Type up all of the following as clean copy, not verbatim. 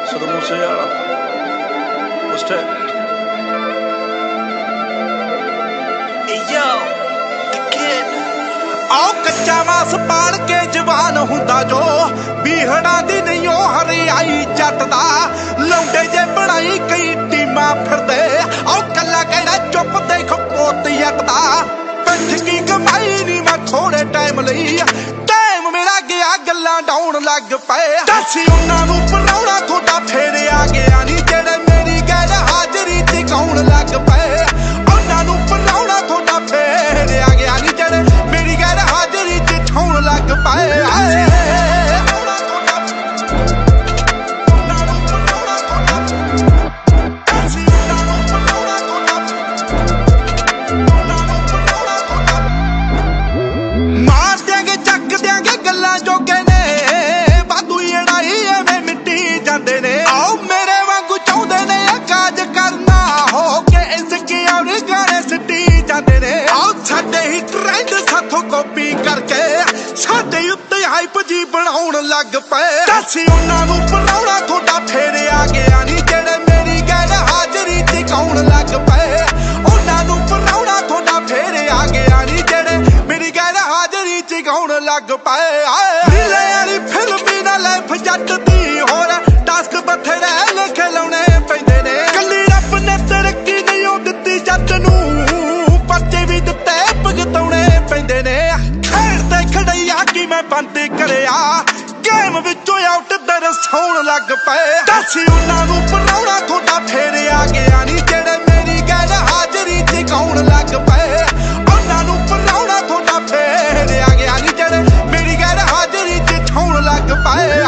Saddam Hussein, what's that? Yo, the kid. आओ कच्चा मास पाड़ के जवान हुंदा जो बीहड़ा दी नहीं ओ हरियाई जटदा लौंडे जे बनाई कई टीमां फिरदे आओ कल्ला कहना चुप देख पोत यकदा पिठ की कमाई नी मैं थोड़े टाइम लई टाइम मेरा गया गल्लां डाउन लग पए दसी उन्हां नूं पराउणा थोड़ा फेर आ गया नी जेड़े मेरी गैर हाजरी ते कौन लग पए उन्हां नूं पराउणा थोड़ा फेर आ गया नी जेड़े मेरी गैर हाजरी ते ठौण लग पए कॉपी करके साडे उत्ते हाइप जी बनाउण लग पए दसी उन्हां नूं पराउणा थोड़ा फेर आ गया नी जेड़े मेरी गैर हाजरी ते कौन लग पए उन्हां नूं पराउणा थोड़ा फेर आ गया नी जेड़े मेरी गैर हाजरी ते कौन लग पए रीले वाली फिल्म ना लाइफ जट दी होर टास्क बथेरे लिखे लाउणे पैंदे ने कल्ली रब ने तरक्की नहीं ओ दित्ती जट नूं पर्चे भी दित्ते भुगताउणे पैंदे ने खेडते खड़ैया कि मैं बंद करिया गेम विचों आउट दरसाउण लग पए दसी उन्हां नूं पराउणा थोड़ा फेर आ गया नी जेड़े मेरी गैर हाजरी ते कौन लग पए उन्हां नूं पराउणा थोड़ा फेर आ गया नी जेड़े मेरी गैर हाजरी ते ठौण लग पए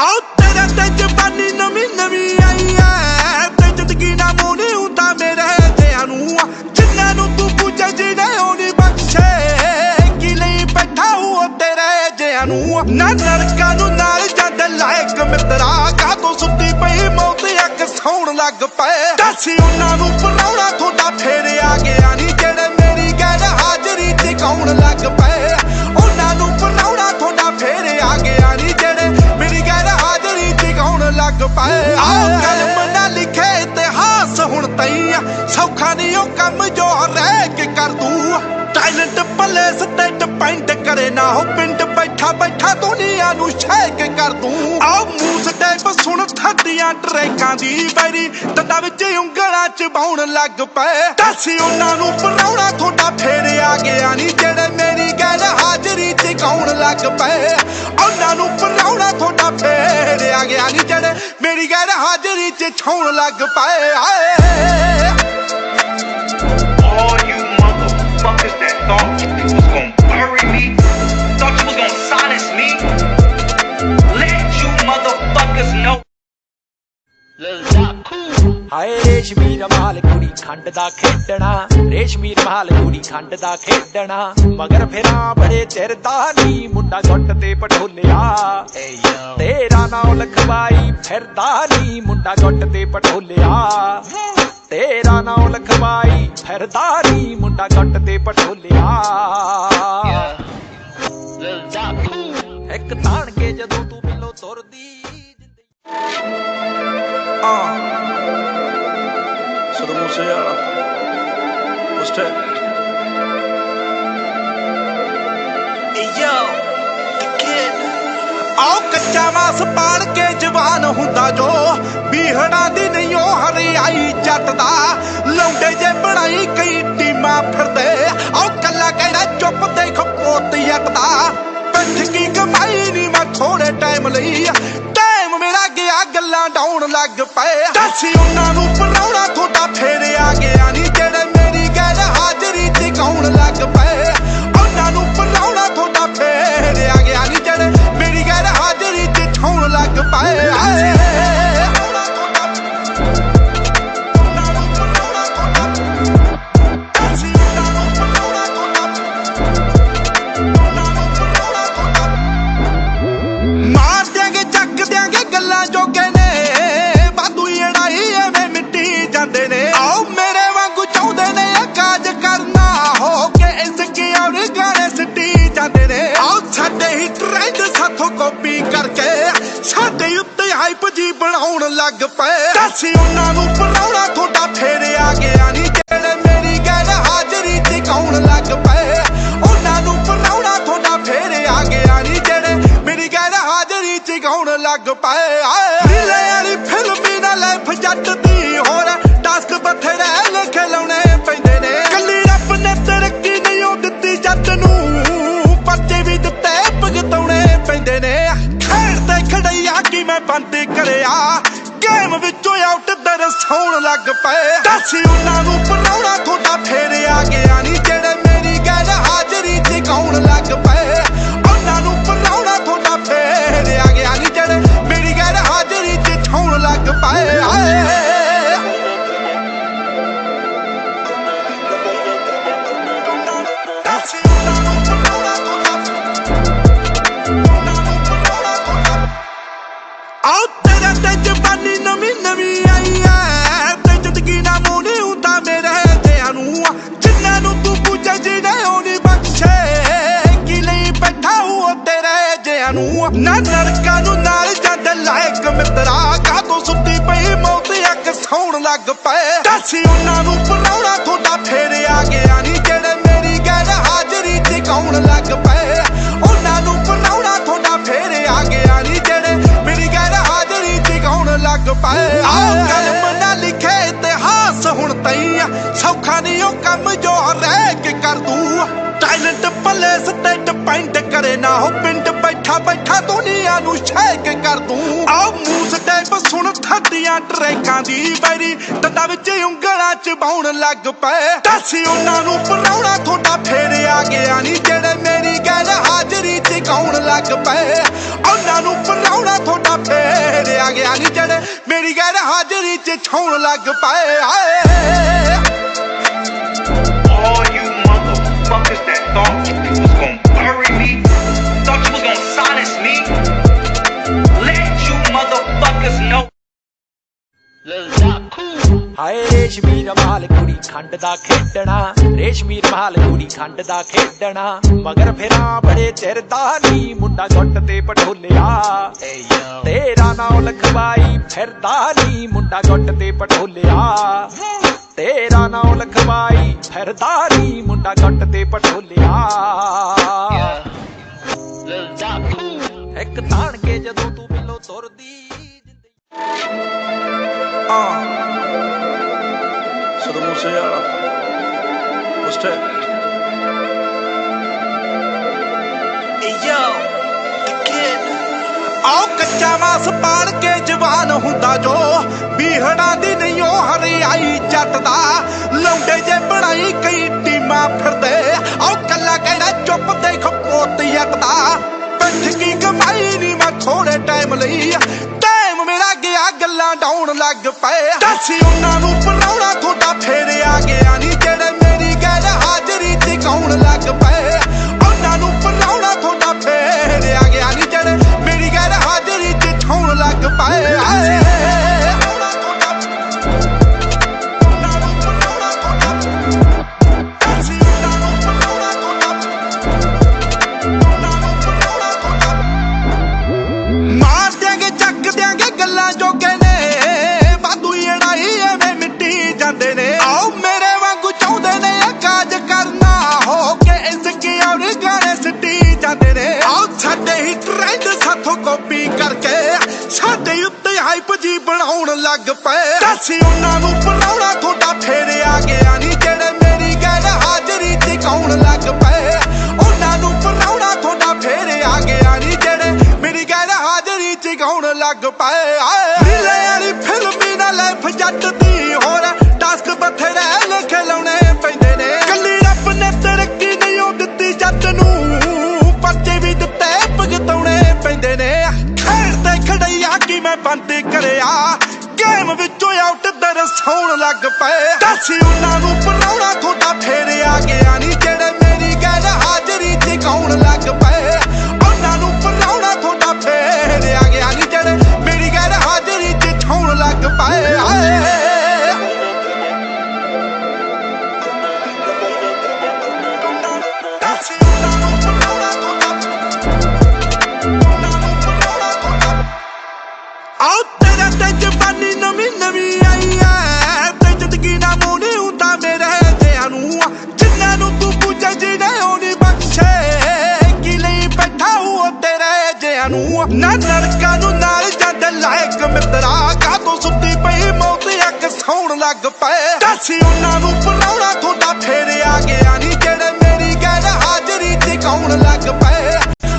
आओ तेरे ते जवानी नवी नवी आई है ते जिंदगी ना मोनी हुंदा मेरे जिहां नूं जिन्हां नूं तू पूछे जिने होनी बख्शे कि नहीं बैठा हुआ तेरे जिहां नूं ना नरकां नूं नाल जांदे लायक मित्रा कातों सुत्ती पई मौत अख सौण लग पए दसी उन्हां नूं पराउणा थोड़ा फेर आ गया नी जेड़े मेरी गैर हाजरी ते कौन लग पए उन्हां नूं पराउणा थोड़ा फेर आ गया नी जेड़े मेरी गैर हाजरी ते कौन लग पए आओ कलम ना लिखे इतिहास हुण तई सौखा नहीं ओ कम जो रह के कर दूं टैलेंट प्लेस ते डिपेंड करे ना हो पिंड बैठा बैठा दुनिया नूं शेक कर दूं आओ मूस टाइप सुन थड्डियां ट्रैकां दी बैरी दंदां विच ਉਂਗਲਾਂ च बाउण लग पए दसी उन्हां नूं पराउणा थोड़ा फेर आ गया नी जेड़े मेरी गैर हाजरी ते कौन लग पए उन्हां नूं पराउणा थोड़ा फेर आ गया नी जेड़े मेरी गैर हाजरी ते ठौण लग पए All you motherfuckers that thought you was gonna bury me, thought you was gonna silence me, let you motherfuckers know. ਹਾਏ ਰੇਸ਼ਮੀ ਰਮਾਲ ਕੁੜੀ ਖੰਡ ਦਾ ਖੇਡਣਾ ਰੇਸ਼ਮੀ ਰਮਾਲ ਕੁੜੀ ਖੰਡ ਦਾ ਖੇਡਣਾ ਮਗਰ ਫੇਰਾ ਬੜੇ ਚਿਰ ਦਾ ਨੀ ਮੁੰਡਾ ਗੁੱਟ ਤੇ ਪਟੋਲਿਆ ਤੇਰਾ ਨਾਮ ਲਖਵਾਈ ਫਿਰਦਾ ਨੀ ਮੁੰਡਾ ਗੁੱਟ ਤੇ ਪਟੋਲਿਆ ਤੇਰਾ ਨਾਮ ਲਖਵਾਈ ਫਿਰਦਾ ਨੀ ਮੁੰਡਾ ਗੁੱਟ ਤੇ ਪਟੋਲਿਆ ਇੱਕ ਤਾਣ ਕੇ ਜਦੋਂ ਤੂੰ ਮਿਲੋ ਤੁਰਦੀ Saddam Hussein, what's that? Yo, the kid. आओ कच्चा मास पाड़ के जवान हुंदा जो बीहड़ा दी नहीं ओ हरियाई जटदा लौंडे जे बनाई कई टीमां फिरदे आओ कल्ला कहना चुप देख पोत यकदा पिठ की कमाई नी मैं थोड़े टाइम लई टाइम मेरा गया गल्लां डाउन लग पए दसी उन्हां नूं पराउणा थोड़ा फेर आ गया नी जेड़े मेरी गैर हाजरी ते कौन लग पए उन्हां नूं पराउणा थोड़ा फेर आ गया नी जेड़े मेरी गैर हाजरी ते ठौण लग पए मार देंगे चक देंगे गल्लां जोगे ने ਹਾਈਪ ਜੀ ਬਣਾਉਣ ਲੱਗ ਪਏ ਦੱਸ ਉਹਨਾਂ ਨੂੰ ਪਰਾਉਣਾ ਤੁਹਾਡਾ ਫੇਰ ਆ ਗਿਆ ਨਹੀਂ ਜਿਹੜੇ ਮੇਰੀ ਗੈਰ ਹਾਜ਼ਰੀ ਚ ਕੌਣ ਲੱਗ ਪਏ ਉਹਨਾਂ ਨੂੰ ਪਰਾਉਣਾ ਤੁਹਾਡਾ ਫੇਰ ਆ ਗਿਆ ਨਹੀਂ ਜਿਹੜੇ ਮੇਰੀ ਗੈਰ ਹਾਜ਼ਰੀ ਚ ਕੌਣ ਲੱਗ ਪਏ ਰੀਲੇ ਵਾਲੀ ਫਿਲਮੀ ਨਾਲ ਲਾਈਫ ਜੱਟ ਦੀ ਹੋਰ ਟਾਸਕ ਬਥੇਰੇ ਲਿਖੇ ਲਾਉਣੇ ਪੈਂਦੇ ਨੇ ਕੱਲੀ ਰੱਬ ਨੇ ਤਰੱਕੀ ਨਹੀਂ ਉਹ ਦਿੱਤੀ ਜੱਟ ਨੂੰ ਪਰਚੇ ਵੀ ਦਿੱਤੇ ਭੁਗਤਾਉਣੇ ਪੈਂਦੇ ਨੇ ਖੇਡ ਤੇ ਖੜਿਆ ਕਿ ਮੈਂ ਬੰਦ ਕਰਿਆ ਗੇਮ ਵਿੱਚੋਂ ਆਊਟ ਦਰਸਾਉਣ ਲੱਗ ਪਏ ਦੱਸ ਉਹਨਾਂ ਨੂੰ ਪਰਾਉਣਾ ਤੁਹਾਡਾ ਫੇਰ ਆ ਗਿਆ ਨਹੀਂ ਜਿਹੜੇ ਮੇਰੀ ਗੈਰ ਹਾਜ਼ਰੀ ਚ ਕੌਣ ਲੱਗ ਪਏ ਉਹਨਾਂ ਨੂੰ ਪਰਾਉਣਾ ਤੁਹਾਡਾ ਫੇਰ ਆ ਗਿਆ ਨਹੀਂ ਜਿਹੜੇ ਮੇਰੀ ਗੈਰ ਹਾਜ਼ਰੀ ਚ ਛਾਉਣ ਲੱਗ ਪਏ ਆਉ ਤੇਰੇ ਤੇ ਜਵਾਨੀ ਨਵੀਂ ਨਵੀਂ ਆਈ ਐ ਤੇ ਜ਼ਿੰਦਗੀ ਨਾ ਮੋੜੀ ਹੁੰਦਾ ਮੇਰੇ ਦਿਆਂ ਨੂੰ ਜਿੰਨਾਂ ਨੂੰ ਤੂੰ ਪੁੱਛੇ ਜਿਹਨੇ ਉਹ ਨਹੀਂ ਬਖਸ਼ੇ ਕੀ ਲਈ ਬੈਠਾ ਉਹ ਤੇਰੇ ਜਿਆਂ ਨੂੰ ਨਾ ਨਰਕਾਂ ਨੂੰ ਨਾਲ ਜਾਂਦੇ ਲਾਇਕ ਮਿੱਤਰਾ ਕਾਹਤੋਂ ਸੁੱਤੀ ਪਈ ਮੌਤ ਅੱਖ ਸੌਣ ਲੱਗ ਪਏ ਦੱਸ ਉਹਨਾਂ ਨੂੰ ਪਰਾਉਣਾ ਤੁਹਾਡਾ ਫੇਰ ਆ ਗਿਆ ਨਹੀਂ ਜਿਹੜੇ ਮੇਰੀ ਗੈਰ ਹਾਜ਼ਰੀ ਚ ਕੌਣ ਲੱਗ ਪਏ ਉਹਨਾਂ ਨੂੰ ਪਰਾਉਣਾ ਤੁਹਾਡਾ ਫੇਰ ਆ ਗਿਆ ਨਹੀਂ ਜਿਹੜੇ ਮੇਰੀ ਗੈਰ ਹਾਜ਼ਰੀ ਚ ਕੌਣ ਲੱਗ ਪਏ ਆਹ ਕਲਮ ਨਾ ਲਿਖੇ ਇਤਿਹਾਸ ਹੁਣ ਤਈ ਸੌਖਾ ਨਹੀਂ ਉਹ ਕੰਮ ਜੋ ਰਹਿ ਕੇ ਕਰ ਦੂੰ ਟੈਲੈਂਟ ਪਲੇਸ ਤੇ ਡਿਪੈਂਡ ਕਰੇ ਨਾ ਹੋ ਪਿੰਡ ਬੈਠਾ ਬੈਠਾ ਦੁਨੀਆ ਨੂੰ ਸ਼ੇਕ ਕਰ ਦੂੰ ਆਹ ਮੂਸ ਟੈਪ ਸੁਣ ਥੱਡੀਆਂ ਟਰੈਕਾਂ ਦੀ ਬੈਰੀ ਦੰਦਾਂ ਵਿੱਚ ਉਂਗਲਾਂ ਚ ਬਾਉਣ ਲੱਗ ਪਏ ਦੱਸ ਉਹਨਾਂ ਨੂੰ ਪਰਾਉਣਾ ਤੁਹਾਡਾ ਫੇਰ ਆ ਗਿਆ ਨਹੀਂ ਜਿਹੜੇ ਮੇਰੀ ਗੈਰ ਹਾਜ਼ਰੀ ਚ ਕੌਣ ਲੱਗ ਪਏ ਉਹਨਾਂ ਨੂੰ ਪਰਾਉਣਾ ਤੁਹਾਡਾ ਫੇਰ ਆ ਗਿਆ ਨਹੀਂ ਜਿਹੜੇ ਮੇਰੀ ਗੈਰ ਹਾਜ਼ਰੀ ਚ ਛਾਉਣ ਲੱਗ ਪਏ All you motherfuckers that thought you was gonna bury me, thought you was gonna silence me, let you motherfuckers know. ਹਾਏ ਰੇਸ਼ਮੀ ਰਮਾਲ ਕੁੜੀ ਖੰਡ ਦਾ ਖੇਡਣਾ ਰੇਸ਼ਮੀ ਰਮਾਲ ਕੁੜੀ ਖੰਡ ਦਾ ਖੇਡਣਾ ਮਗਰ ਫਿਰਾਂ ਬੜੇ ਚਿਰ ਦਾ ਨੀ ਮੁੰਡਾ ਗੁੱਟ ਤੇ ਪਟੋਲਿਆ ਤੇਰਾ ਨਾਮ ਲਖਵਾਈ ਫਿਰਦਾ ਨੀ ਮੁੰਡਾ ਗੁੱਟ ਤੇ ਪਟੋਲਿਆ ਤੇਰਾ ਨਾਮ ਲਖਵਾਈ ਫਿਰਦਾ ਨੀ ਮੁੰਡਾ ਗੁੱਟ ਤੇ ਪਟੋਲਿਆ ਇੱਕ ਤਾਣ ਕੇ ਜਦੋਂ ਤੂੰ ਮਿਲੋ ਤੁਰਦੀ Sado Musea. What's that? ਆਓ ਕੱਚਾ ਮਾਸ ਪਾੜ ਕੇ ਜਵਾਨ ਹੁੰਦਾ ਜੋ ਬੀਹੜਾਂ ਦੀ ਨਹੀਂ ਉਹ ਹਰਿਆਈ ਜੱਟ ਦਾ ਲੌਂਡੇ ਜੇ ਬਣਾਈ ਕਈ ਟੀਮਾਂ ਫਿਰਦੇ ਆਓ ਕੱਲਾ ਕਹਿਣਾ ਚੁੱਪ ਦੇਖ ਪੋਤ ਜੱਟ ਦਾ ਪਿੱਠ ਕੀ ਕਮਾਈ ਨਹੀਂ ਮੈਂ ਥੋੜੇ ਟਾਈਮ ਲਈ ਟਾਈਮ ਮੇਰਾ ਗਿਆ ਗੱਲਾਂ ਡਾਉਣ ਲੱਗ ਪਏ ਦੱਸ ਉਹਨਾਂ ਨੂੰ ਪਰਾਉਣਾ ਤੁਹਾਡਾ ਫੇਰ ਆ ਗਿਆ ਨਹੀਂ ਜਿਹੜੇ ਮੇਰੀ ਗੈਰ ਹਾਜ਼ਰੀ ਚ ਕੌਣ ਲੱਗ ਪਏ ਉਹਨਾਂ ਨੂੰ ਪਰਾਉਣਾ ਤੁਹਾਡਾ ਫੇਰ ਆ ਗਿਆ ਨਹੀਂ ਜਿਹੜੇ ਮੇਰੀ ਗੈਰ ਹਾਜ਼ਰੀ ਚ ਛਾਉਣ ਲੱਗ ਪਏ ਮਾਰ ਦਿਆਂਗੇ ਚੱਕ ਦਿਆਂਗੇ ਗੱਲਾਂ ਜੋਗੇ ਨੇ ਵਾਧੂ ਅੜਾਈ ਐਵੇਂ ਮਿੱਟੀ ਜਾਂਦੇ ਨੇ ਆਓ ਮੇਰੇ ਵਾਂਗੂ ਚਾਹੁੰਦੇ ਨੇ ਕਾਜ ਕਰਨਾ ਹੋ ਕੇ ਇਸਕੇ ਔਰ ਗਾਣੇ ਸਿੱਟੀ ਜਾਂਦੇ ਨੇ ਆਓ ਸਾਡੇ ਹੀ ਟ੍ਰੈਂਡ ਸਾਥੋਂ ਕਾਪੀ ਕਰਕੇ ਸਾਡੇ ਉੱਤੇ ਹਾਈਪ ਜੀ ਬਣਾਉਣ ਲੱਗ ਪਏ ਦੱਸ ਉਹਨਾਂ ਨੂੰ ਪਰਾਉਣਾ ਤੁਹਾਡਾ ਫੇਰ ਆ ਗਿਆ ਨਹੀਂ ਜਿਹੜੇ ਮੇਰੀ ਗੈਰ ਹਾਜ਼ਰੀ ਚ ਕੌਣ ਲੱਗ ਪਏ ਉਹਨਾਂ ਨੂੰ ਪਰਾਉਣਾ ਤੁਹਾਡਾ ਫੇਰ ਆ ਗਿਆ ਨਹੀਂ ਜਿਹੜੇ ਮੇਰੀ ਗੈਰ ਹਾਜ਼ਰੀ ਚ ਕੌਣ ਲੱਗ ਪਏ ਰੀਲੇ ਵਾਲੀ ਫਿਲਮੀ ਨਾਲ ਲਾਈਫ ਜੱਟ ਦੀ ਹੋਰ ਟਾਸਕ ਬਥੇਰੇ ਲਿਖੇ ਲਾਉਣੇ ਪੈਂਦੇ ਨੇ ਕੱਲੀ ਰੱਬ ਨੇ ਤਰੱਕੀ ਨਹੀਂ ਉਹ ਦਿੱਤੀ ਜੱਟ ਨੂੰ ਪਰਚੇ ਵੀ ਦਿੱਤੇ ਭੁਗਤਾਉਣੇ ਪੈਂਦੇ ਨੇ ਖੇਡ ਤੇ ਖੜਿਆ ਕਿ ਮੈਂ ਬੰਦ ਕਰਿਆ ਗੇਮ ਵਿੱਚੋਂ ਆਊਟ ਦਰਸਾਉਣ ਲੱਗ ਪਏ ਦੱਸ ਉਹਨਾਂ ਨੂੰ ਪਰਾਉਣਾ ਤੁਹਾਡਾ ਫੇਰ ਆ ਗਿਆ ਨਹੀਂ ਜਿਹੜੇ ਮੇਰੀ ਗੈਰ ਹਾਜ਼ਰੀ ਚ ਕੌਣ ਲੱਗ ਪਏ ਉਹਨਾਂ ਨੂੰ ਪਰਾਉਣਾ ਤੁਹਾਡਾ ਫੇਰ ਆ ਗਿਆ ਨਹੀਂ ਜਿਹੜੇ ਮੇਰੀ ਗੈਰ ਹਾਜ਼ਰੀ ਚ ਛਾਉਣ ਲੱਗ ਪਏ ਆਓ ਤੇਰੇ ਤੇ ਜਵਾਨੀ ਨਵੀਂ ਨਵੀਂ ਆਈ ਐ ਤੇ ਜ਼ਿੰਦਗੀ ਨਾ ਮੋੜੀ ਹੁੰਦਾ ਮੇਰੇ ਜਿਆਂ ਨੂੰ ਜਿੰਨਾਂ ਨੂੰ ਤੂੰ ਪੁੱਛੇ ਜਿਹੜੇ ਉਹ ਨਹੀਂ ਬਖਸ਼ੇ ਕੀ ਲਈ ਬੈਠਾ ਉਹ ਤੇਰੇ ਜਿਆਂ ਨੂੰ ਨਾ ਨਰਕਾਂ ਨੂੰ ਨਾਲ ਜਦ ਲਾਇਕ ਮਿੱਤਰਾ ਕਾਹਤੋਂ ਸੁੱਤੀ ਪਈ ਮੌਤ ਅੱਗ ਸੌਣ ਲੱਗ ਪਏ ਦੱਸ ਉਹਨਾਂ ਨੂੰ ਪਰਾਉਣਾ ਤੁਹਾਡਾ ਫੇਰ ਆ ਗਿਆ ਨਹੀਂ ਜਿਹੜੇ ਮੇਰੀ ਗੈਰ ਹਾਜ਼ਰੀ ਤੇ ਕੌਣ ਲੱਗ ਪਏ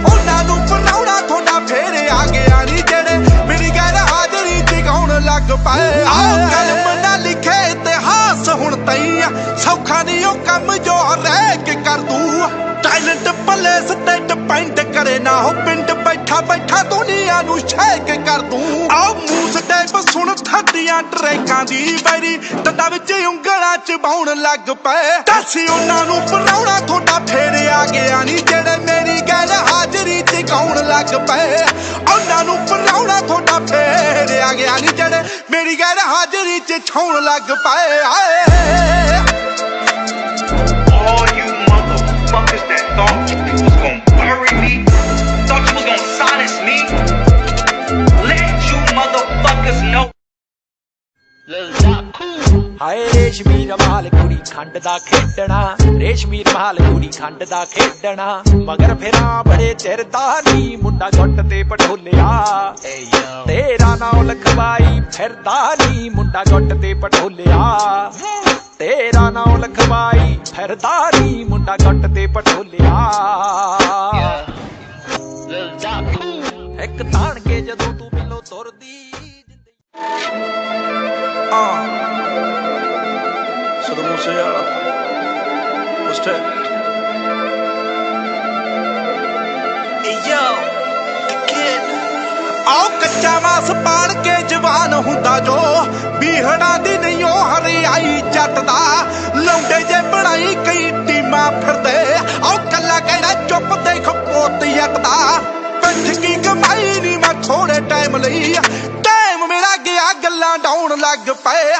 ਉਹਨਾਂ ਨੂੰ ਪਰਾਉਣਾ ਤੁਹਾਡਾ ਫੇਰ ਆ ਗਿਆ ਨਹੀਂ ਜਿਹੜੇ ਮੇਰੀ ਗੈਰ ਹਾਜ਼ਰੀ ਤੇ ਕੌਣ ਲੱਗ ਪਏ ਆਹ ਕਲਮ ਨਾ ਲਿਖੇ ਇਤਿਹਾਸ ਹੁਣ ਤਈ ਸੌਖਾ ਨਹੀਂ ਉਹ ਕੰਮ ਜੋ ਰਹਿ ਕੇ ਕਰ ਦੂ ਟੈਲੈਂਟ ਪਲੇਸ ਤੇ ਡਿਪੈਂਡ ਕਰੇ ਨਾ ਹੋ ਪਿੰਡ ਬੈਠਾ ਬੈਠਾ ਦੁਨੀਆ ਨੂੰ ਛੇਕ ਕਰ ਦੂੰ ਆਹ ਮੂਸ ਟੈਪ ਸੁਣ ਥੱਡੀਆਂ ਟਰੈਕਾਂ ਦੀ ਬੈਰੀ ਦੰਦਾਂ ਵਿੱਚ ਉਂਗਲਾਂ ਚ ਬਾਉਣ ਲੱਗ ਪਏ ਦੱਸ ਉਹਨਾਂ ਨੂੰ ਪਰਾਉਣਾ ਤੁਹਾਡਾ ਫੇਰ ਆ ਗਿਆ ਨਹੀਂ ਜਿਹੜੇ ਮੇਰੀ ਗੈਰ ਹਾਜ਼ਰੀ ਤੇ ਕੌਣ ਲੱਗ ਪਏ ਉਹਨਾਂ ਨੂੰ ਪਰਾਉਣਾ ਤੁਹਾਡਾ ਫੇਰ ਆ ਗਿਆ ਨਹੀਂ ਜਿਹੜੇ ਮੇਰੀ ਗੈਰ ਹਾਜ਼ਰੀ ਚ ਛਾਉਣ ਲੱਗ ਪਏ ਆਏ All you motherfuckers that thought you was gonna bury me, thought you was gonna silence me, let you motherfuckers know. ਹਾਏ ਰੇਸ਼ਮੀ ਰਮਾਲ ਕੁੜੀ ਖੰਡ ਦਾ ਖੇਡਣਾ ਰੇਸ਼ਮੀ ਰਮਾਲ ਕੁੜੀ ਖੰਡ ਦਾ ਖੇਡਣਾ ਮਗਰ ਫੇਰਾ ਬੜੇ ਚਿਰ ਦਾ ਨੀ ਮੁੰਡਾ ਗੁੱਟ ਤੇ ਪਟੋਲਿਆ ਤੇਰਾ ਨਾਮ ਲਖਵਾਈ ਫਿਰਦਾ ਨੀ ਮੁੰਡਾ ਗੁੱਟ ਤੇ ਪਟੋਲਿਆ ਤੇਰਾ ਨਾਮ ਲਖਵਾਈ ਫਿਰਦਾ ਨੀ ਮੁੰਡਾ ਗੁੱਟ ਤੇ ਪਟੋਲਿਆ ਇੱਕ ਤਾਣ ਕੇ ਜਦੋਂ ਤੂੰ ਮਿਲੋ ਤੁਰਦੀ Solo Musiala. Usted. ਆਓ ਕੱਚਾ ਮਾਸ ਪਾੜ ਕੇ ਜਵਾਨ ਹੁੰਦਾ ਜੋ ਬੀਹੜਾ ਦੀ ਨਹੀਂ ਉਹ ਹਰਿਆਈ ਜੱਟ ਦਾ ਲੌਂਡੇ ਜੇ ਬਣਾਈ ਕਈ ਟੀਮਾਂ ਫਿਰਦੇ ਆਓ ਕੱਲਾ ਕਹਿਣਾ ਚੁੱਪ ਦੇਖ ਪੋਤ ਜੱਟ ਦਾ ਪਿੱਠ ਕੀ ਕਮਾਈ ਨਹੀਂ ਮੈਂ ਥੋੜੇ ਟਾਈਮ ਲਈ ਟਾਈਮ ਮੇਰਾ ਗਿਆ ਗੱਲਾਂ ਡਾਉਣ ਲੱਗ ਪਏ